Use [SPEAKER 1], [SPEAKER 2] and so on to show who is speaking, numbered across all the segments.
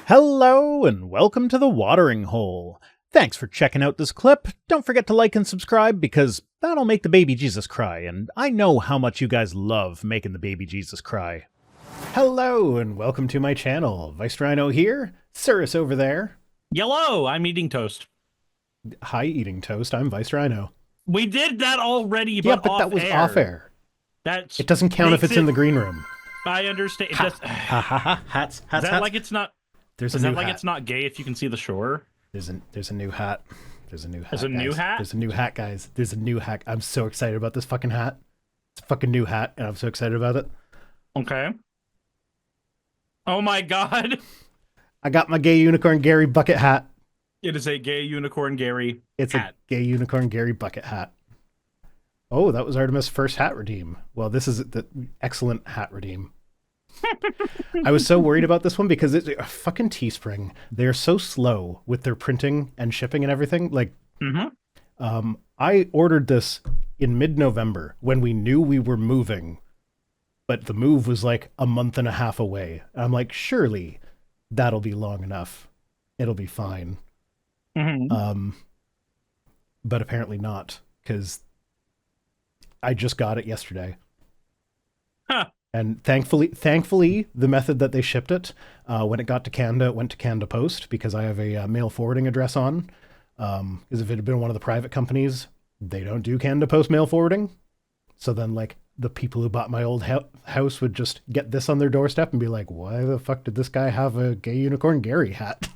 [SPEAKER 1] Hello and welcome to the watering hole. Thanks for checking out this clip. Don't forget to like and subscribe because that'll make the baby Jesus cry, and I know how much you guys love making the baby Jesus cry. Hello and welcome to my channel. Rhino here, Cirrus over there.
[SPEAKER 2] Yellow, I'm eating toast.
[SPEAKER 1] Hi, eating toast. I'm Vice Rhino.
[SPEAKER 2] We did that already, but
[SPEAKER 1] Yeah, but that was off air. It doesn't count if it's in the green room.
[SPEAKER 2] I understand.
[SPEAKER 1] Ha, ha, ha, ha. Hats.
[SPEAKER 2] Is that like it's not?
[SPEAKER 1] There's
[SPEAKER 2] is
[SPEAKER 1] a
[SPEAKER 2] that
[SPEAKER 1] new
[SPEAKER 2] like
[SPEAKER 1] hat.
[SPEAKER 2] it's not gay if you can see the shore?
[SPEAKER 1] There's a new hat. There's a new hat.
[SPEAKER 2] There's a new hat?
[SPEAKER 1] There's a new hat, guys. There's a new hat. I'm so excited about this fucking hat. It's a fucking new hat, and I'm so excited about it.
[SPEAKER 2] Okay. Oh my god.
[SPEAKER 1] I got my gay unicorn Gary bucket hat.
[SPEAKER 2] It is a gay unicorn Gary
[SPEAKER 1] It's
[SPEAKER 2] hat.
[SPEAKER 1] a gay unicorn Gary bucket hat. Oh, that was Artemis' first hat redeem. Well, this is the excellent hat redeem. I was so worried about this one because it's a fucking Teespring. They're so slow with their printing and shipping and everything. Like, I ordered this in mid-November when we knew we were moving, but the move was like a month and a half away. I'm like, surely that'll be long enough. It'll be fine. But apparently not, because I just got it yesterday.
[SPEAKER 2] Huh.
[SPEAKER 1] And thankfully, the method that they shipped it, when it got to Canada, it went to Canada Post because I have a mail forwarding address on. Because if it had been one of the private companies, they don't do Canada Post mail forwarding. So then, like, the people who bought my old house would just get this on their doorstep and be like, why the fuck did this guy have a gay unicorn Gary hat?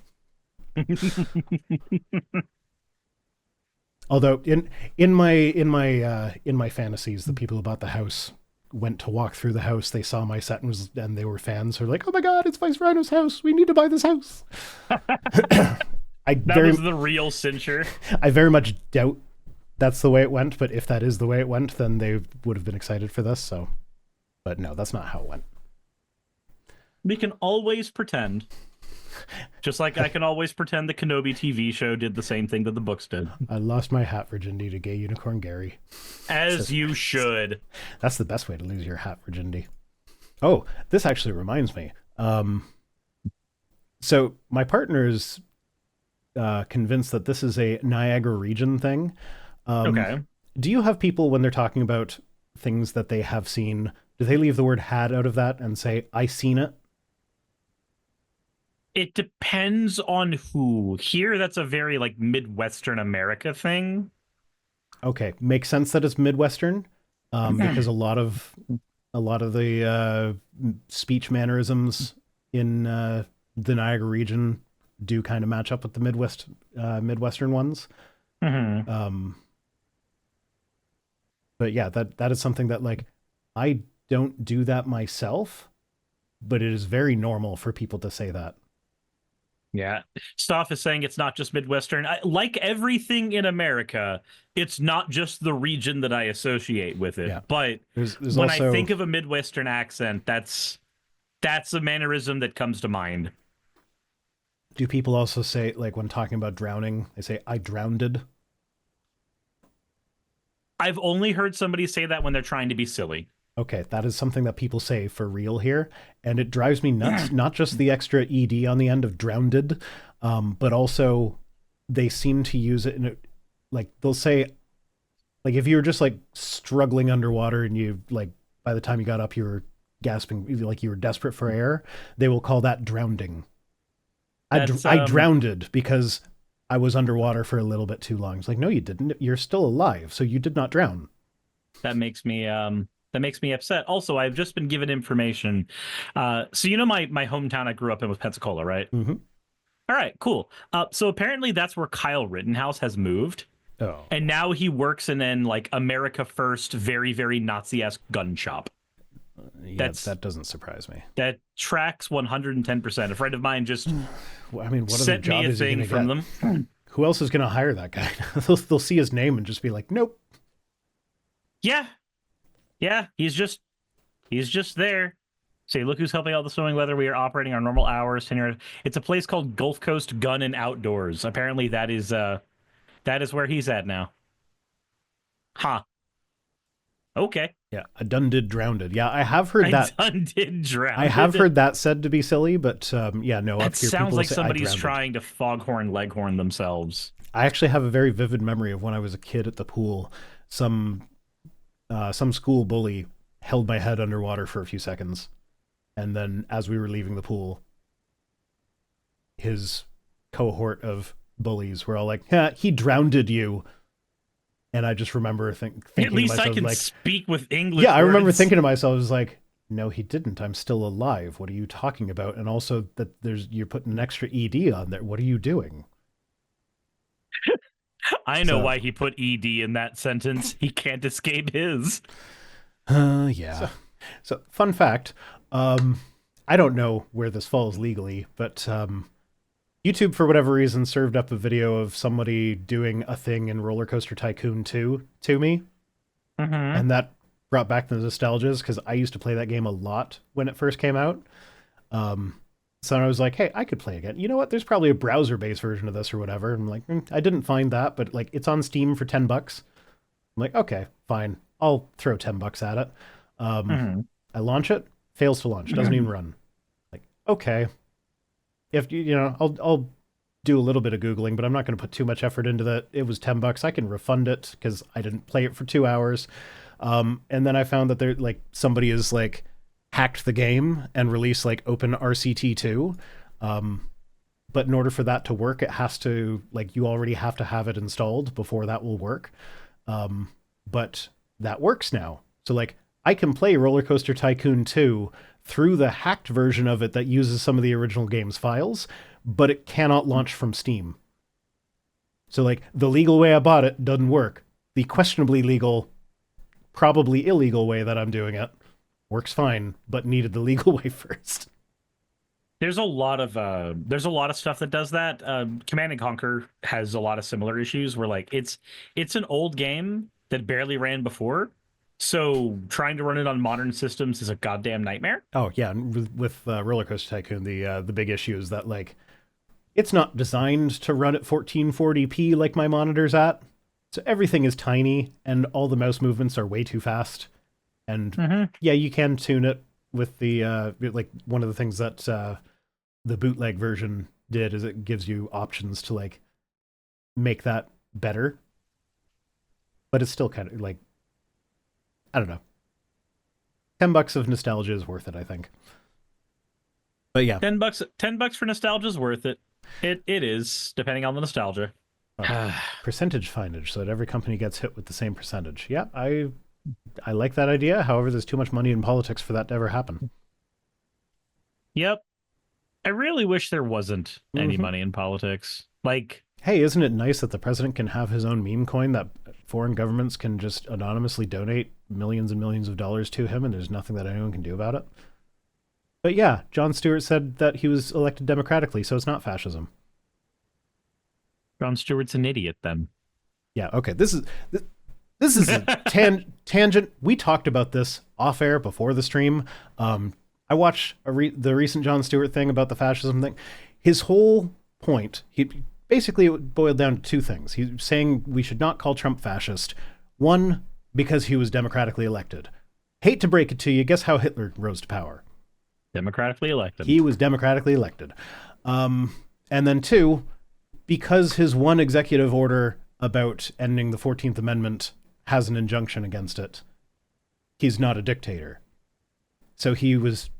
[SPEAKER 1] Although in my fantasies, the people who bought the house went to walk through the house. They saw my set and they were fans. They're like, "Oh my god, it's Vice Rhino's house. We need to buy this house."
[SPEAKER 2] That was the real cincher.
[SPEAKER 1] I very much doubt that's the way it went. But if that is the way it went, then they would have been excited for this. So, but no, that's not how it went.
[SPEAKER 2] We can always pretend. Just like I can always pretend the Kenobi TV show did the same thing that the books did.
[SPEAKER 1] I lost my hat virginity to gay unicorn Gary.
[SPEAKER 2] As you should.
[SPEAKER 1] That's the best way to lose your hat virginity. Oh, this actually reminds me. So my partner is convinced that this is a Niagara region thing.
[SPEAKER 2] Okay.
[SPEAKER 1] Do you have people, when they're talking about things that they have seen, do they leave the word had out of that and say, I seen it?
[SPEAKER 2] It depends on who. Here, that's a very, like, Midwestern America thing.
[SPEAKER 1] Okay, makes sense that it's Midwestern, because a lot of the speech mannerisms in the Niagara region do kind of match up with the Midwestern ones. But yeah, that is something that, like, I don't do that myself, but it is very normal for people to say that.
[SPEAKER 2] Yeah. Stoff is saying it's not just Midwestern. Like everything in America, it's not just the region that I associate with it. Yeah. But
[SPEAKER 1] there's
[SPEAKER 2] when
[SPEAKER 1] also,
[SPEAKER 2] I think of a Midwestern accent, that's a mannerism that comes to mind.
[SPEAKER 1] Do people also say, like, when talking about drowning, they say, I drowned?
[SPEAKER 2] I've only heard somebody say that when they're trying to be silly.
[SPEAKER 1] Okay, that is something that people say for real here, and it drives me nuts. Not just the extra ed on the end of drowned, but also they seem to use it in a, like, they'll say, like, if you were just like struggling underwater and you, like, by the time you got up you were gasping, like you were desperate for air, they will call that drowning. I drowned because I was underwater for a little bit too long. It's like, no, you didn't. You're still alive, so you did not drown.
[SPEAKER 2] That makes me upset. Also, I've just been given information. So you know my hometown I grew up in was Pensacola, right?
[SPEAKER 1] Mm-hmm.
[SPEAKER 2] All right, cool. So apparently that's where Kyle Rittenhouse has moved.
[SPEAKER 1] Oh.
[SPEAKER 2] And now he works in an, like, America First, very, very Nazi-esque gun shop.
[SPEAKER 1] Yeah, that doesn't surprise me.
[SPEAKER 2] That tracks 110%. A friend of mine just
[SPEAKER 1] well, I mean, what
[SPEAKER 2] sent me a thing from them.
[SPEAKER 1] Who else is going to hire that guy? They'll see his name and just be like, nope.
[SPEAKER 2] Yeah. Yeah, he's just there. Say, look who's helping out the swimming weather. We are operating our normal hours. It's a place called Gulf Coast Gun and Outdoors. Apparently that is where he's at now. Huh. Okay.
[SPEAKER 1] Yeah, I done did drowned. Yeah, I have heard
[SPEAKER 2] I
[SPEAKER 1] that.
[SPEAKER 2] done did
[SPEAKER 1] I have
[SPEAKER 2] drowned.
[SPEAKER 1] heard that said to be silly, but yeah, no,
[SPEAKER 2] That
[SPEAKER 1] up here
[SPEAKER 2] sounds
[SPEAKER 1] people will
[SPEAKER 2] like
[SPEAKER 1] say I
[SPEAKER 2] somebody's
[SPEAKER 1] drowned.
[SPEAKER 2] trying to foghorn leghorn themselves.
[SPEAKER 1] I actually have a very vivid memory of when I was a kid at the pool. Some some school bully held my head underwater for a few seconds, and then as we were leaving the pool, his cohort of bullies were all like, "Yeah, he drowned you." And I just remember
[SPEAKER 2] At
[SPEAKER 1] thinking to
[SPEAKER 2] least I
[SPEAKER 1] myself,
[SPEAKER 2] can
[SPEAKER 1] like,
[SPEAKER 2] speak with
[SPEAKER 1] yeah,
[SPEAKER 2] English
[SPEAKER 1] I remember
[SPEAKER 2] words.
[SPEAKER 1] thinking to myself, I was like, no, he didn't. I'm still alive. What are you talking about? And also that you're putting an extra ed on there. What are you doing?
[SPEAKER 2] I know
[SPEAKER 1] So
[SPEAKER 2] why he put ED in that sentence. He can't escape his.
[SPEAKER 1] yeah. So fun fact, I don't know where this falls legally, but YouTube for whatever reason served up a video of somebody doing a thing in Roller Coaster Tycoon 2 to me,
[SPEAKER 2] Mm-hmm.
[SPEAKER 1] and that brought back the nostalgias because I used to play that game a lot when it first came out. Um, so I was like, hey, I could play again. You know what? There's probably a browser-based version of this or whatever. I'm like, I didn't find that, but like it's on Steam for $10. I'm like, okay, fine. I'll throw $10 at it. Um,
[SPEAKER 2] Mm-hmm.
[SPEAKER 1] I launch it, fails to launch, doesn't even run. Like, okay, if you know, I'll do a little bit of googling, but I'm not going to put too much effort into that. It was $10. I can refund it because I didn't play it for 2 hours. And then I found that there like somebody is like hacked the game and released like Open RCT 2. But in order for that to work, it has to like you already have to have it installed before that will work. But that works now. So like I can play Roller Coaster Tycoon 2 through the hacked version of it that uses some of the original game's files, but it cannot launch from Steam. So like the legal way I bought it doesn't work. The questionably legal, probably illegal way that I'm doing it works fine, but needed the legal way first.
[SPEAKER 2] There's a lot of stuff that does that. Command and Conquer has a lot of similar issues where like it's an old game that barely ran before. So trying to run it on modern systems is a goddamn nightmare.
[SPEAKER 1] Oh yeah, with Roller Coaster Tycoon, the big issue is that like it's not designed to run at 1440p like my monitor's at. So everything is tiny and all the mouse movements are way too fast. And
[SPEAKER 2] Mm-hmm.
[SPEAKER 1] yeah, you can tune it with the like one of the things that the bootleg version did is it gives you options to like make that better. But it's still kind of like I don't know. $10 of nostalgia is worth it, I think. But yeah,
[SPEAKER 2] $10 for nostalgia is worth it. It is, depending on the nostalgia.
[SPEAKER 1] percentage findage so that every company gets hit with the same percentage. Yeah, I like that idea. However, there's too much money in politics for that to ever happen.
[SPEAKER 2] Yep. I really wish there wasn't any
[SPEAKER 1] Mm-hmm.
[SPEAKER 2] money in politics. Like,
[SPEAKER 1] Hey, isn't it nice that the president can have his own meme coin that foreign governments can just anonymously donate millions and millions of dollars to him and there's nothing that anyone can do about it? But yeah, Jon Stewart said that he was elected democratically, so it's not fascism.
[SPEAKER 2] Jon Stewart's an idiot then.
[SPEAKER 1] Yeah, okay. This is a tangent. We talked about this off air before the stream. I watched the recent Jon Stewart thing about the fascism thing. His whole point, he basically it boiled down to two things. He's saying we should not call Trump fascist. One, because he was democratically elected. Hate to break it to you, guess how Hitler rose to power?
[SPEAKER 2] Democratically elected.
[SPEAKER 1] He was democratically elected. And then two, because his one executive order about ending the 14th Amendment has an injunction against it, he's not a dictator. So he was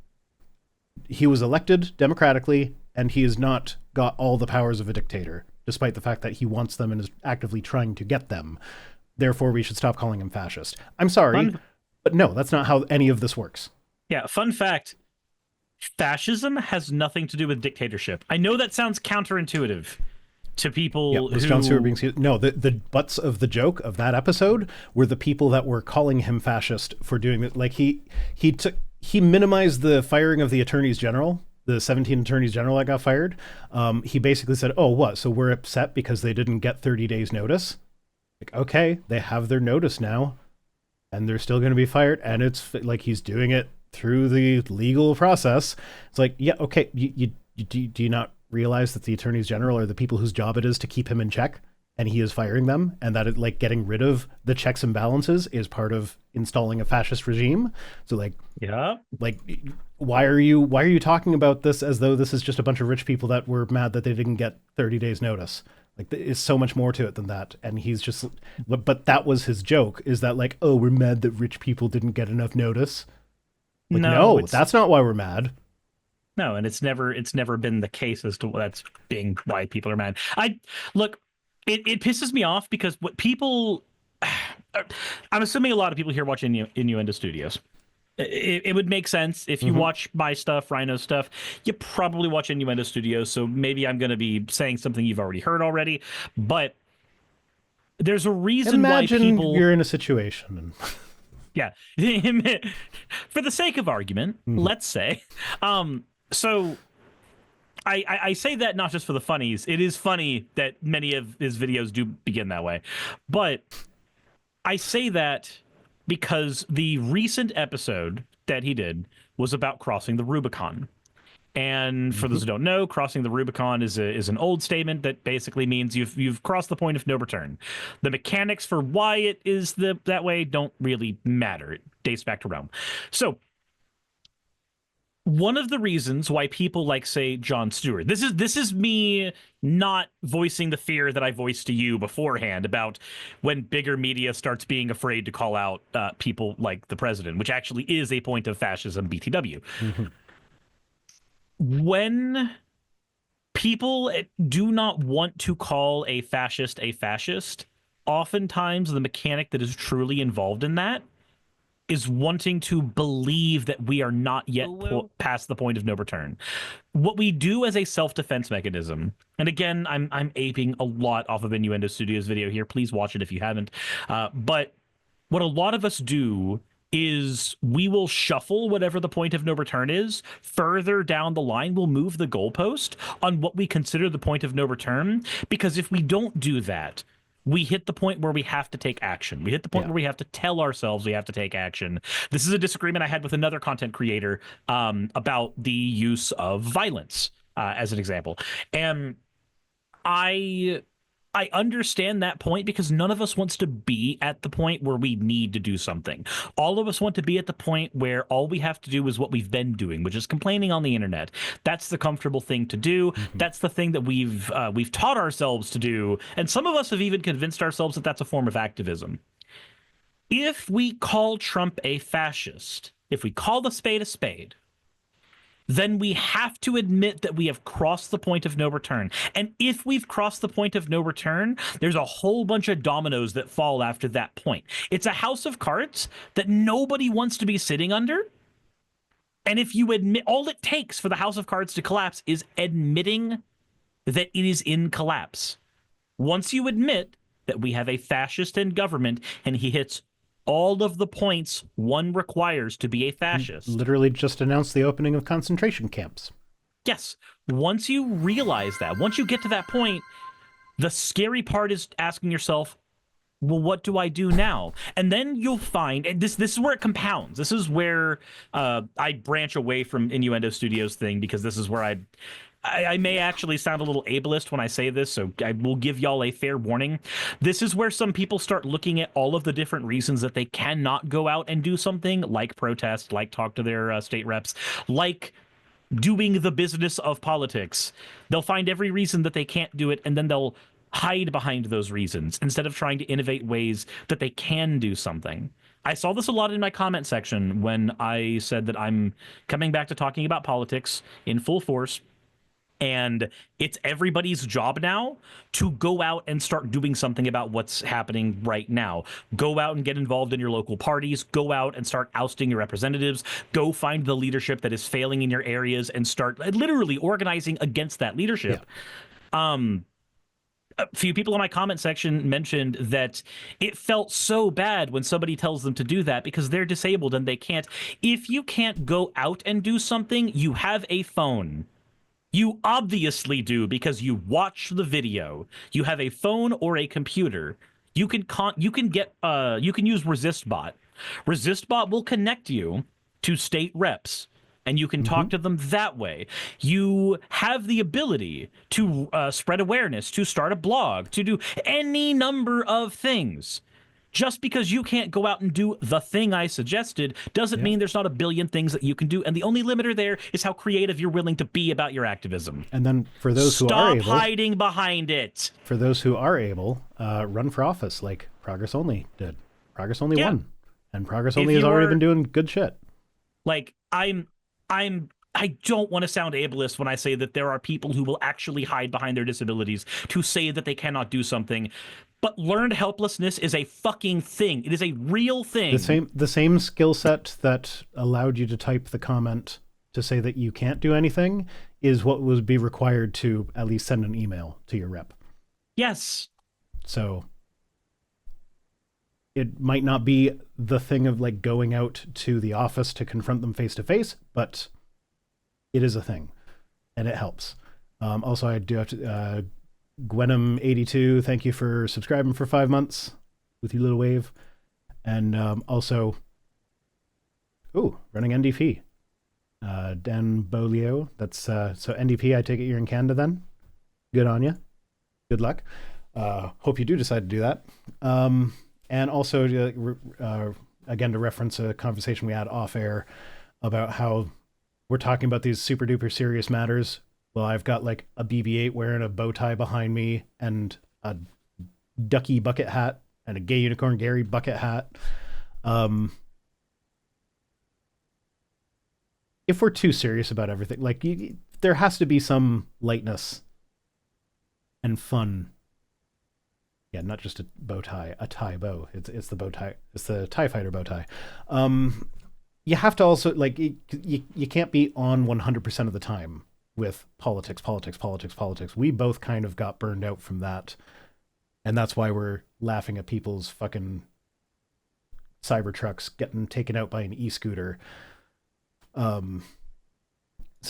[SPEAKER 1] elected democratically, and he has not got all the powers of a dictator, despite the fact that he wants them and is actively trying to get them. Therefore, we should stop calling him fascist. I'm sorry, but no, that's not how any of this works.
[SPEAKER 2] Yeah, fun fact. Fascism has nothing to do with dictatorship. I know that sounds counterintuitive to
[SPEAKER 1] Yeah,
[SPEAKER 2] people
[SPEAKER 1] was
[SPEAKER 2] who
[SPEAKER 1] Jon Stewart being serious? No, the butts of the joke of that episode were the people that were calling him fascist for doing it. Like he minimized the firing of the attorneys general, the 17 attorneys general that got fired. He basically said, "Oh, what? So we're upset because they didn't get 30 days notice? Like, okay, they have their notice now, and they're still going to be fired." And it's like he's doing it through the legal process. It's like, yeah, okay, do you not realize that the attorneys general are the people whose job it is to keep him in check and he is firing them, and that it, like, getting rid of the checks and balances is part of installing a fascist regime. So
[SPEAKER 2] Yeah.
[SPEAKER 1] like why are you talking about this as though this is just a bunch of rich people that were mad that they didn't get 30 days notice? Like, there's so much more to it than that. And he's just, but that was his joke, is that, like, oh, we're mad that rich people didn't get enough notice. Like,
[SPEAKER 2] No,
[SPEAKER 1] no,
[SPEAKER 2] it's
[SPEAKER 1] that's not why we're mad.
[SPEAKER 2] no, and it's never been the case as to that's being why people are mad. I look, it pisses me off because what people I'm assuming a lot of people here watch Innuendo Studios. It would make sense if you
[SPEAKER 1] Mm-hmm.
[SPEAKER 2] watch my stuff, Rhino stuff. You probably watch Innuendo Studios, so maybe I'm going to be saying something you've already heard already. But there's a reason why
[SPEAKER 1] Imagine
[SPEAKER 2] people,
[SPEAKER 1] you're in a situation and
[SPEAKER 2] yeah, for the sake of argument, let's say, so I say that not just for the funnies. It is funny that many of his videos do begin that way, but I say that because the recent episode that he did was about crossing the Rubicon. And for those who don't know, crossing the Rubicon is an old statement that basically means you've crossed the point of no return. The mechanics for why it is that way don't really matter. It dates back to Rome. So one of the reasons why people like, say, Jon Stewart, this is me not voicing the fear that I voiced to you beforehand about when bigger media starts being afraid to call out people like the president, which actually is a point of fascism, BTW. When people do not want to call a fascist, oftentimes the mechanic that is truly involved in that is wanting to believe that we are not yet past the point of no return. What we do as a self-defense mechanism, and again, I'm aping a lot off of Innuendo Studios video here. Please watch it if you haven't. But what a lot of us do is we will shuffle whatever the point of no return is further down the line. We'll move the goalpost on what we consider the point of no return, because if we don't do that, we hit the point where we have to take action. We hit the point where we have to tell ourselves we have to take action. This is a disagreement I had with another content creator about the use of violence as an example. And I understand that point because none of us wants to be at the point where we need to do something. All of us want to be at the point where all we have to do is what we've been doing, which is complaining on the internet. That's the comfortable thing to do. That's the thing that we've taught ourselves to do, and some of us have even convinced ourselves that that's a form of activism. If we call Trump a fascist, if we call the spade a spade, then we have to admit that we have crossed the point of no return. And if we've crossed the point of no return, there's a whole bunch of dominoes that fall after that point. It's a house of cards that nobody wants to be sitting under. And if you admit, all it takes for the house of cards to collapse is admitting that it is in collapse. Once you admit that we have a fascist in government and he hits all of the points one requires to be a fascist.
[SPEAKER 1] Literally just announced the opening of concentration camps.
[SPEAKER 2] Yes. Once you realize that, once you get to that point, the scary part is asking yourself, well, what do I do now? And then you'll find, and this is where it compounds. This is where I branch away from Innuendo Studios thing, because this is where I may actually sound a little ableist when I say this, so I will give y'all a fair warning. This is where some people start looking at all of the different reasons that they cannot go out and do something, like protest, like talk to their state reps, like doing the business of politics. They'll find every reason that they can't do it, and then they'll hide behind those reasons instead of trying to innovate ways that they can do something. I saw this a lot in my comment section when I said that I'm coming back to talking about politics in full force. And it's everybody's job now to go out and start doing something about what's happening right now. Go out and get involved in your local parties. Go out and start ousting your representatives. Go find the leadership that is failing in your areas and start literally organizing against that leadership. Yeah. A few people in my comment section mentioned that it felt so bad when somebody tells them to do that because they're disabled and they can't. If you can't go out and do something, you have a phone. You obviously do, because you watch the video. You have a phone or a computer. You can use ResistBot. ResistBot will connect you to state reps. and you can
[SPEAKER 1] Hmm.
[SPEAKER 2] talk to them that way. You have the ability to spread awareness, to start a blog, to do any number of things. Just because you can't go out and do the thing I suggested doesn't
[SPEAKER 1] Yeah.
[SPEAKER 2] mean there's not a billion things that you can do. And the only limiter there is how creative you're willing to be about your activism.
[SPEAKER 1] And then for those who are
[SPEAKER 2] Stop
[SPEAKER 1] able,
[SPEAKER 2] hiding behind it.
[SPEAKER 1] run for office like Progress Only did. Progress Only
[SPEAKER 2] Yeah.
[SPEAKER 1] won, and Progress Only
[SPEAKER 2] If
[SPEAKER 1] has already
[SPEAKER 2] you're
[SPEAKER 1] been doing good shit.
[SPEAKER 2] like, I don't want to sound ableist when I say that there are people who will actually hide behind their disabilities to say that they cannot do something. But learned helplessness is a fucking thing. It is a real thing.
[SPEAKER 1] The same skill set that allowed you to type the comment to say that you can't do anything is what would be required to at least send an email to your rep.
[SPEAKER 2] Yes.
[SPEAKER 1] So it might not be the thing of like going out to the office to confront them face to face, but it is a thing, and it helps. Also, I do have to Gwenham82, thank you for subscribing for 5 months with your little wave, and also, running NDP. Dan Bolio, that's so NDP. I take it you're in Canada then. Good on you. Good luck. Hope you do decide to do that. And also, again, to reference a conversation we had off air about how we're talking about these super duper serious matters. Well, I've got like a BB-8 wearing a bow tie behind me and a Ducky bucket hat and a Gay Unicorn Gary bucket hat. If we're too serious about everything, like there has to be some lightness and fun. Yeah, not just a bow tie, a tie bow. It's the bow tie. It's the TIE fighter bow tie. You have to also like you can't be on 100% of the time with politics. We both kind of got burned out from that, and that's why we're laughing at people's fucking Cybertrucks getting taken out by an e-scooter. So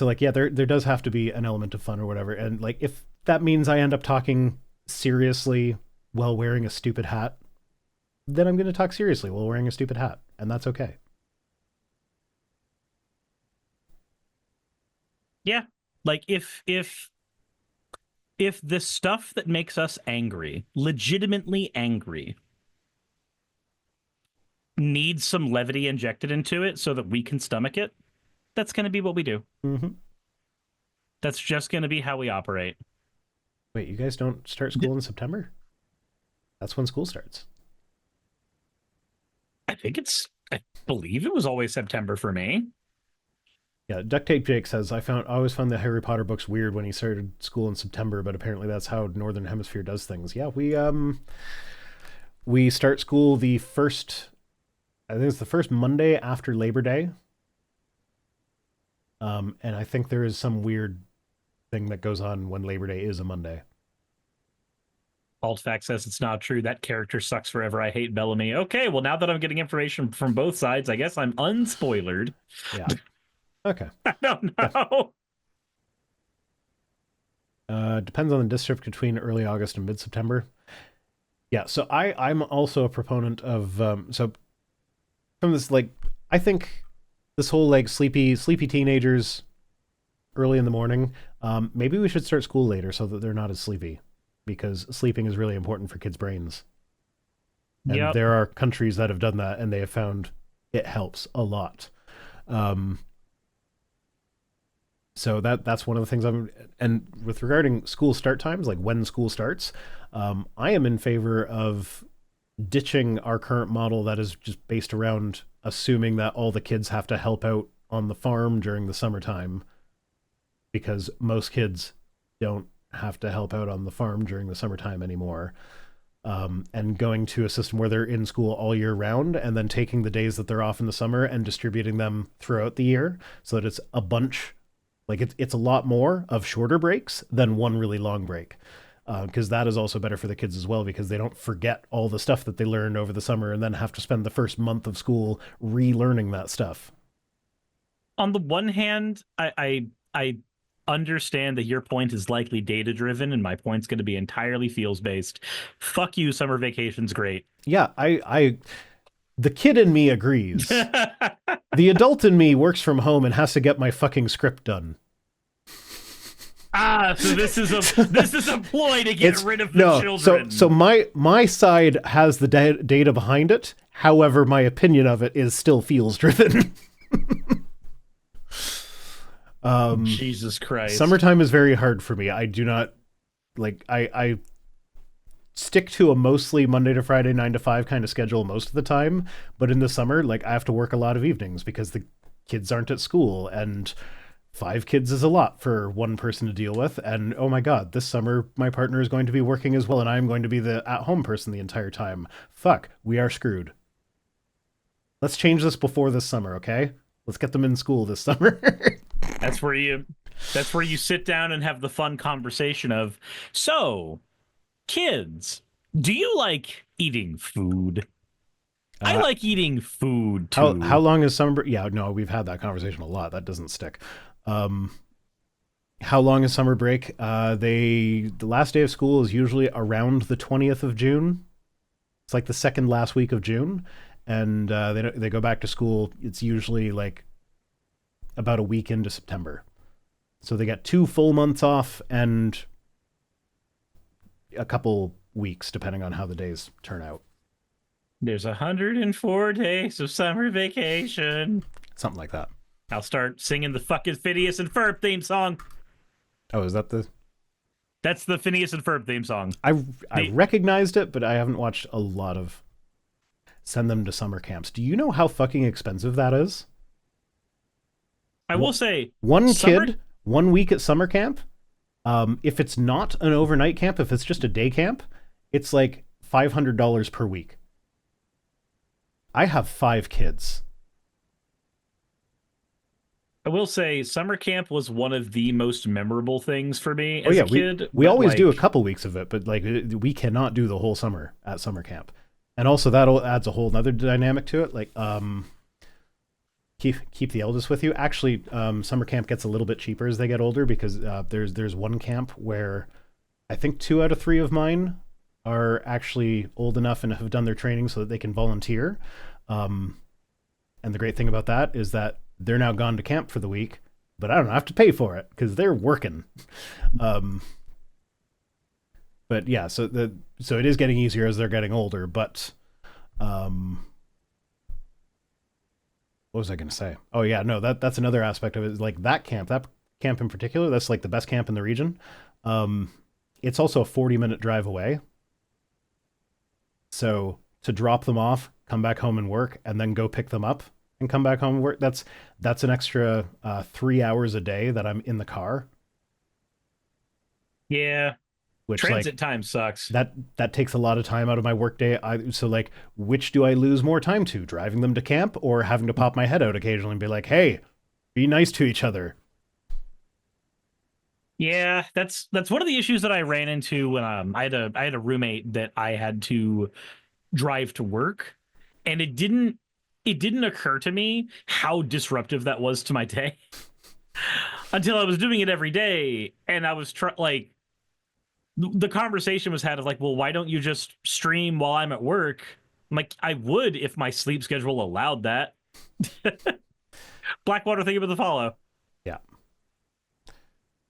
[SPEAKER 1] like, yeah, there does have to be an element of fun or whatever, and like if that means I end up talking seriously while wearing a stupid hat, then I'm going to talk seriously while wearing a stupid hat, and that's okay.
[SPEAKER 2] Yeah. Like if the stuff that makes us angry, legitimately angry, needs some levity injected into it so that we can stomach it, that's going to be what we do.
[SPEAKER 1] Mm-hmm.
[SPEAKER 2] That's just going to be how we operate.
[SPEAKER 1] Wait, you guys don't start school in September? That's when school starts.
[SPEAKER 2] I believe it was always September for me.
[SPEAKER 1] Yeah, Duct Tape Jake says, I always found the Harry Potter books weird when he started school in September, but apparently that's how Northern Hemisphere does things. Yeah, we start school the first, I think it's the first Monday after Labor Day. And I think there is some weird thing that goes on when Labor Day is a Monday.
[SPEAKER 2] Altfact says it's not true. That character sucks forever. I hate Bellamy. Okay, well, now that I'm getting information from both sides, I guess I'm unspoilered.
[SPEAKER 1] Yeah. Okay.
[SPEAKER 2] I don't know.
[SPEAKER 1] Depends on the district between early August and mid-September. Yeah, so I'm also a proponent of so from this, like, I think this whole like sleepy teenagers early in the morning, maybe we should start school later so that they're not as sleepy, because sleeping is really important for kids' brains. And
[SPEAKER 2] Yep.
[SPEAKER 1] there are countries that have done that, and they have found it helps a lot. So that's one of the things and with regarding school start times, like when school starts, I am in favor of ditching our current model that is just based around assuming that all the kids have to help out on the farm during the summertime, because most kids don't have to help out on the farm during the summertime anymore. And going to a system where they're in school all year round, and then taking the days that they're off in the summer and distributing them throughout the year so that it's a bunch. Like it's a lot more of shorter breaks than one really long break, because that is also better for the kids as well, because they don't forget all the stuff that they learned over the summer and then have to spend the first month of school relearning that stuff.
[SPEAKER 2] On the one hand, I understand that your point is likely data driven, and my point's going to be entirely feels based. Fuck you, summer vacation's great.
[SPEAKER 1] Yeah, I the kid in me agrees. The The adult in me works from home and has to get my fucking script done.
[SPEAKER 2] So this is a ploy to get rid of the
[SPEAKER 1] no,
[SPEAKER 2] children.
[SPEAKER 1] So my side has the data behind it. However, my opinion of it is still feels driven.
[SPEAKER 2] Jesus Christ.
[SPEAKER 1] Summertime is very hard for me. I do not like I stick to a mostly Monday to Friday 9 to 5 kind of schedule most of the time, but in the summer, like, I have to work a lot of evenings because the kids aren't at school, and 5 kids is a lot for one person to deal with. And oh my god, this summer my partner is going to be working as well, and I'm going to be the at-home person the entire time. Fuck, we are screwed. Let's change this before this summer, okay? Let's get them in school this summer.
[SPEAKER 2] That's where you sit down and have the fun conversation of, so, kids, do you like eating food? I like eating food too.
[SPEAKER 1] How long is summer? Yeah, no, we've had that conversation a lot. That doesn't stick. How long is summer break? The last day of school is usually around the 20th of June. It's like the second last week of June, and they go back to school. It's usually like about a week into September. So they get 2 full months off and a couple weeks, depending on how the days turn out.
[SPEAKER 2] There's 104 days of summer vacation.
[SPEAKER 1] Something like that.
[SPEAKER 2] I'll start singing the fucking Phineas and Ferb theme song.
[SPEAKER 1] Oh, is that the...
[SPEAKER 2] That's the Phineas and Ferb theme song.
[SPEAKER 1] I recognized it, but I haven't watched a lot of Send Them to Summer Camps. Do you know how fucking expensive that is?
[SPEAKER 2] I will say...
[SPEAKER 1] One kid, 1 week at summer camp, if it's not an overnight camp, if it's just a day camp, it's like $500 per week. I have 5 kids.
[SPEAKER 2] I will say summer camp was one of the most memorable things for me as
[SPEAKER 1] a
[SPEAKER 2] kid.
[SPEAKER 1] We always do a couple weeks of it, but like we cannot do the whole summer at summer camp. And also that adds a whole other dynamic to it. Like keep the eldest with you. Actually, summer camp gets a little bit cheaper as they get older because there's one camp where I think 2 out of 3 of mine are actually old enough and have done their training so that they can volunteer. And the great thing about that is that they're now gone to camp for the week, but I don't have to pay for it because they're working. But yeah, so it is getting easier as they're getting older. But what was I going to say? Oh yeah, no, that's another aspect of it. Like that camp in particular, that's like the best camp in the region. It's also a 40-minute drive away. So to drop them off, come back home and work, and then go pick them up and come back home and work, that's an extra 3 hours a day that I'm in the car.
[SPEAKER 2] Yeah.
[SPEAKER 1] Which,
[SPEAKER 2] transit time sucks.
[SPEAKER 1] That takes a lot of time out of my workday. So like, which do I lose more time to? Driving them to camp or having to pop my head out occasionally and be like, hey, be nice to each other?
[SPEAKER 2] Yeah, that's one of the issues that I ran into when I had a roommate that I had to drive to work, and it didn't occur to me how disruptive that was to my day until I was doing it every day, and I was like, the conversation was had of like, well, why don't you just stream while I'm at work? I'm like, I would if my sleep schedule allowed that. Blackwater, thank you for the follow.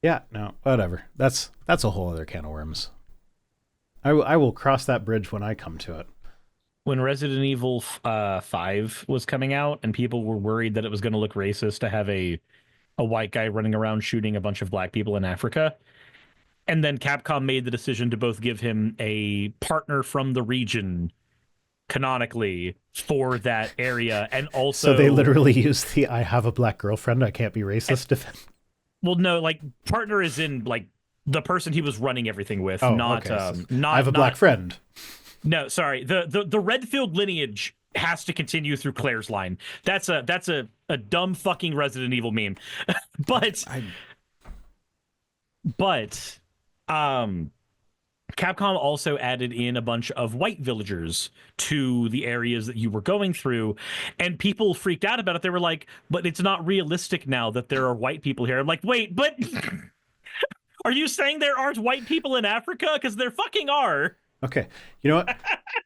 [SPEAKER 1] Yeah, no, whatever. That's a whole other can of worms. I will cross that bridge when I come to it.
[SPEAKER 2] When Resident Evil 5 was coming out and people were worried that it was going to look racist to have a white guy running around shooting a bunch of black people in Africa, and then Capcom made the decision to both give him a partner from the region canonically for that area, and also...
[SPEAKER 1] So they literally used the I have a black girlfriend, I can't be racist.
[SPEAKER 2] Well, no, like, partner is in, like, the person he was running everything with, not...
[SPEAKER 1] Okay.
[SPEAKER 2] not
[SPEAKER 1] I have a black friend.
[SPEAKER 2] No, sorry. The Redfield lineage has to continue through Claire's line. That's a dumb fucking Resident Evil meme. But Capcom also added in a bunch of white villagers to the areas that you were going through, and people freaked out about it. They were like, but it's not realistic now that there are white people here. I'm like, wait, but are you saying there aren't white people in Africa? Because there fucking are.
[SPEAKER 1] Okay. You know what?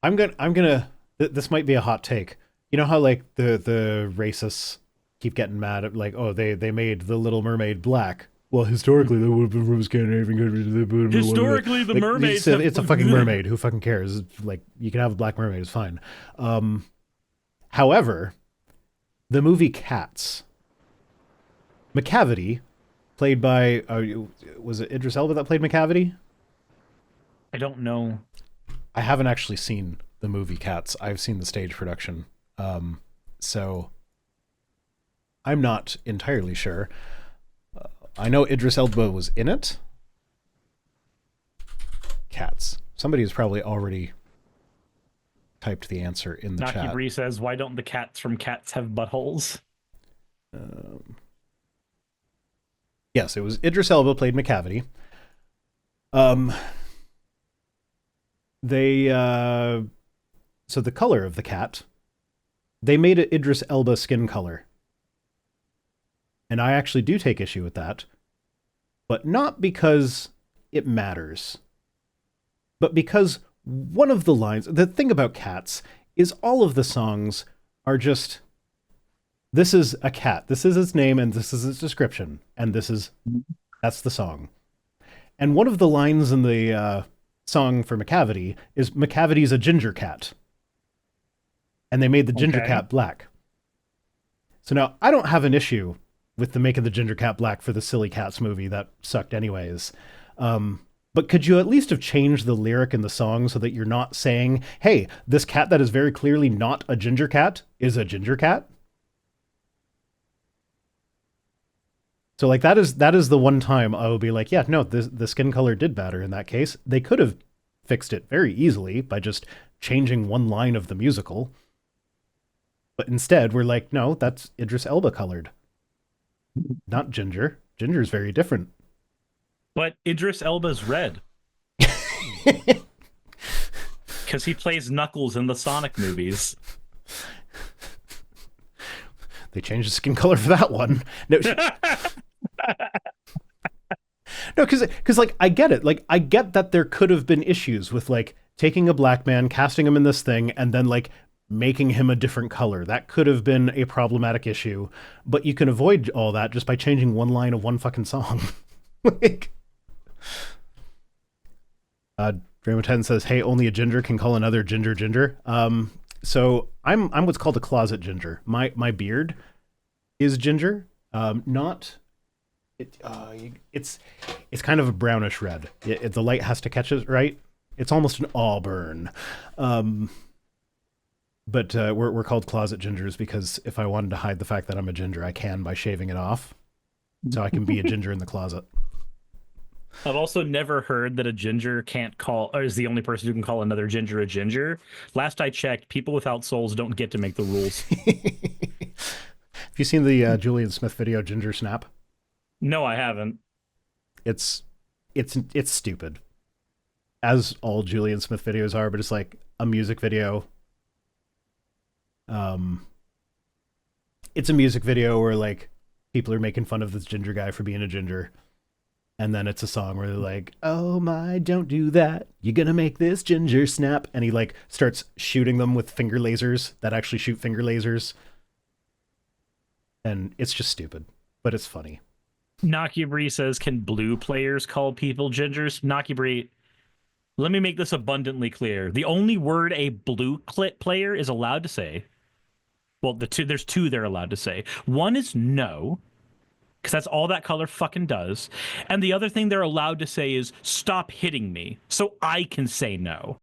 [SPEAKER 1] I'm gonna this might be a hot take. You know how like the racists keep getting mad at like, oh, they made the Little Mermaid black. Well, historically, they would have been from Scandinavian.
[SPEAKER 2] Historically, the
[SPEAKER 1] Like,
[SPEAKER 2] mermaids have...
[SPEAKER 1] it's a fucking mermaid. Who fucking cares? Like, you can have a black mermaid. It's fine. However, the movie Cats, McCavity, played by was it Idris Elba that played McCavity?
[SPEAKER 2] I don't know.
[SPEAKER 1] I haven't actually seen the movie Cats. I've seen the stage production. So I'm not entirely sure. I know Idris Elba was in it. Cats. Somebody has probably already typed the answer in the
[SPEAKER 2] Naki
[SPEAKER 1] chat.
[SPEAKER 2] Bree says, why don't the cats from Cats have buttholes?
[SPEAKER 1] Yes, it was Idris Elba played McCavity. They so the color of the cat, they made it Idris Elba skin color. And I actually do take issue with that, but not because it matters, but because one of the lines, the thing about Cats is all of the songs are just, this is a cat, this is its name, and this is its description, and that's the song. And one of the lines in the song for McCavity is McCavity's a ginger cat. And they made the ginger cat black. So now I don't have an issue with the making the ginger cat black for the Silly Cats movie that sucked anyways. But could you at least have changed the lyric in the song so that you're not saying, hey, this cat that is very clearly not a ginger cat is a ginger cat? So like that is the one time I will be like, yeah, no, the skin color did matter in that case. They could have fixed it very easily by just changing one line of the musical. But instead, we're like, no, that's Idris Elba colored. Not ginger. Ginger is very different.
[SPEAKER 2] But Idris Elba's red. Because he plays Knuckles in the Sonic movies.
[SPEAKER 1] They changed the skin color for that one. No, no, because like I get it. Like I get that there could have been issues with like taking a black man, casting him in this thing, and then like making him a different color. That could have been a problematic issue, but you can avoid all that just by changing one line of one fucking song. Like, Drama 10 says, "Hey, only a ginger can call another ginger ginger." So I'm what's called a closet ginger. My beard is ginger. Not it. It's kind of a brownish red. The light has to catch it right. It's almost an auburn. But we're called closet gingers because if I wanted to hide the fact that I'm a ginger, I can by shaving it off, so I can be a ginger in the closet.
[SPEAKER 2] I've also never heard that a ginger can't call, or is the only person who can call another ginger a ginger. Last I checked, people without souls don't get to make the rules.
[SPEAKER 1] Have you seen the Julian Smith video, Ginger Snap?
[SPEAKER 2] No, I haven't.
[SPEAKER 1] It's stupid, as all Julian Smith videos are, but it's like a music video. It's a music video where like people are making fun of this ginger guy for being a ginger. And then it's a song where they're like, oh my, don't do that. You're going to make this ginger snap. And he like starts shooting them with finger lasers that actually shoot finger lasers. And it's just stupid, but it's funny.
[SPEAKER 2] Naki Bree says, can blue players call people gingers? Naki Bree, let me make this abundantly clear. The only word a blue player is allowed to say, well, there's two they're allowed to say. One is no, because that's all that color fucking does. And the other thing they're allowed to say is, stop hitting me, so I can say no.